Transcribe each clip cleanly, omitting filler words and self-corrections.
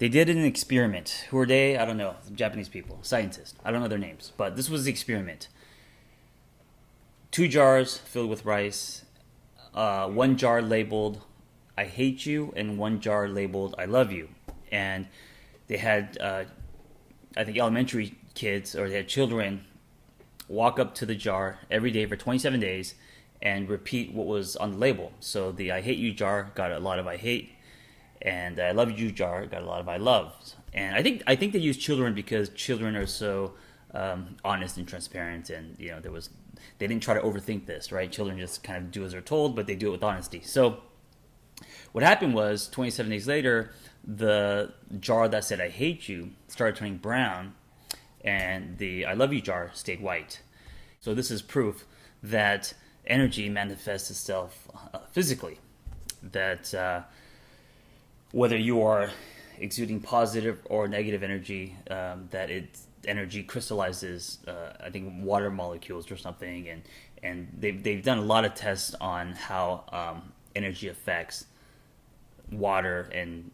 They did an experiment. Who are they? I don't know. Japanese people, scientists. I don't know their names, but this was the experiment. Two jars filled with rice, one jar labeled "I hate you" and one jar labeled "I love you." And they had, I think, elementary kids or they had children walk up to the jar every day for 27 days and repeat what was on the label. So the "I hate you" jar got a lot of "I hate," and "I love you" jar got a lot of "I love." And I think they used children because children are so honest and transparent, and they didn't try to overthink this, right? Children just kind of do as they're told, but they do it with honesty. So what happened was 27 days later, the jar that said "I hate you" started turning brown, and the "I love you" jar stayed white. So this is proof that energy manifests itself physically. That whether you are exuding positive or negative energy, that energy crystallizes, I think, water molecules or something, and they've done a lot of tests on how energy affects water and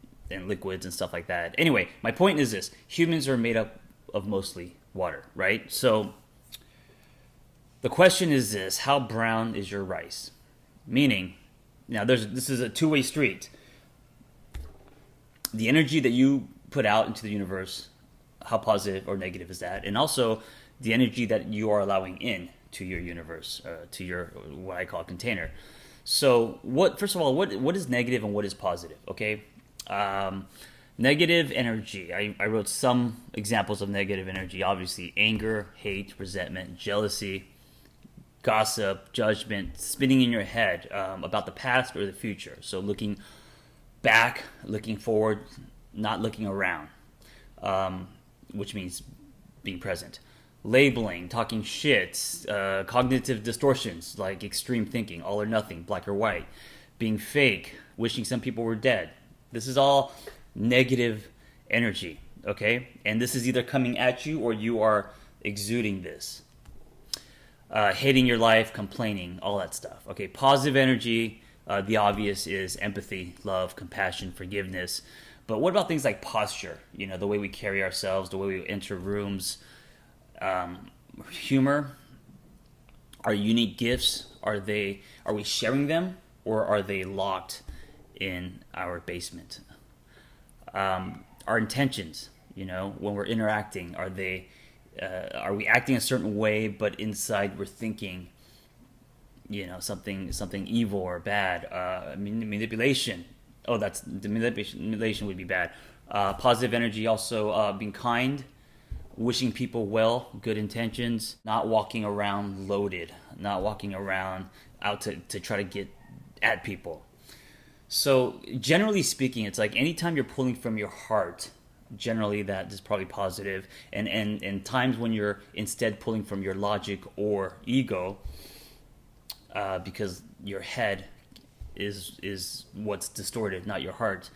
liquids and stuff like that. Anyway, my point is this: humans are made up of mostly water, right? So the question is this: how brown is your rice? Meaning, now this is a two-way street. The energy that you put out into the universe, how positive or negative is that? And also the energy that you are allowing in to your universe, to your, what I call, container. So first of all, what is negative and what is positive? Okay. Negative energy. I wrote some examples of negative energy. Obviously, anger, hate, resentment, jealousy, gossip, judgment, spinning in your head about the past or the future. So looking back, looking forward, not looking around, which means being present. Labeling, talking shit, cognitive distortions like extreme thinking, all or nothing, black or white, being fake, wishing some people were dead. This is all negative energy, okay? And this is either coming at you or you are exuding this. Hating your life, complaining, all that stuff. Okay, positive energy, the obvious is empathy, love, compassion, forgiveness. But what about things like posture? The way we carry ourselves, the way we enter rooms, humor, our unique gifts. Are we sharing them, or are they locked in our basement? Our intentions, when we're interacting, are we acting a certain way, but inside we're thinking, something evil or bad? Manipulation. Oh, that's the manipulation would be bad. Positive energy also, being kind, wishing people well, good intentions, not walking around loaded, not walking around out to try to get at people. So generally speaking, it's like anytime you're pulling from your heart, generally that is probably positive. And times when you're instead pulling from your logic or ego, because your head is what's distorted, not your heart,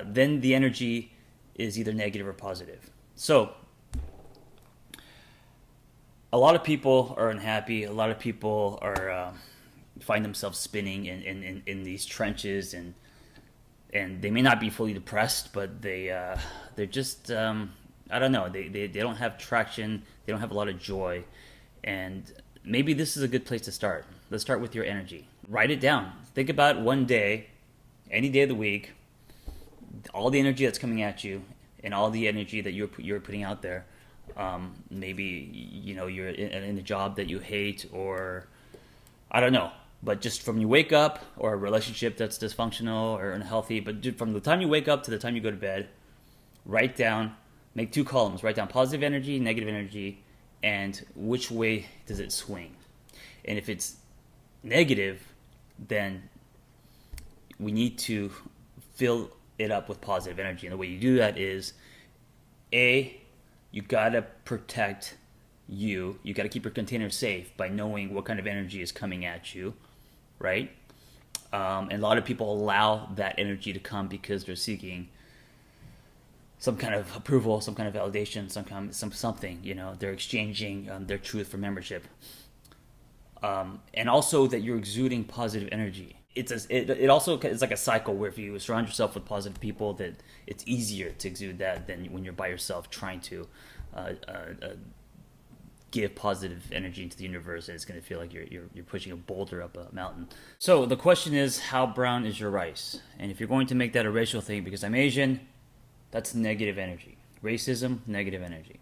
then the energy is either negative or positive. So a lot of people are unhappy. A lot of people are find themselves spinning in these trenches, and they may not be fully depressed, but they're just I don't know. They don't have traction. They don't have a lot of joy, and maybe this is a good place to start. Let's start with your energy. Write it down. Think about one day, any day of the week, all the energy that's coming at you, and all the energy that you're putting out there. Maybe you're in a job that you hate, or I don't know. But just from you wake up, or a relationship that's dysfunctional or unhealthy, but from the time you wake up to the time you go to bed, write down, make 2 columns. Write down positive energy, negative energy, and which way does it swing. And if it's negative, then we need to fill it up with positive energy. And the way you do that is, you gotta protect you. You gotta keep your container safe by knowing what kind of energy is coming at you, right? And a lot of people allow that energy to come because they're seeking some kind of approval, some kind of validation, something. They're exchanging their truth for membership. And also that you're exuding positive energy. it also is like a cycle where if you surround yourself with positive people, that it's easier to exude that than when you're by yourself trying to uh, uh, uh, give positive energy into the universe, and it's going to feel like you're pushing a boulder up a mountain. So the question is, how brown is your rice? And if you're going to make that a racial thing because I'm Asian, that's negative energy. Racism, negative energy.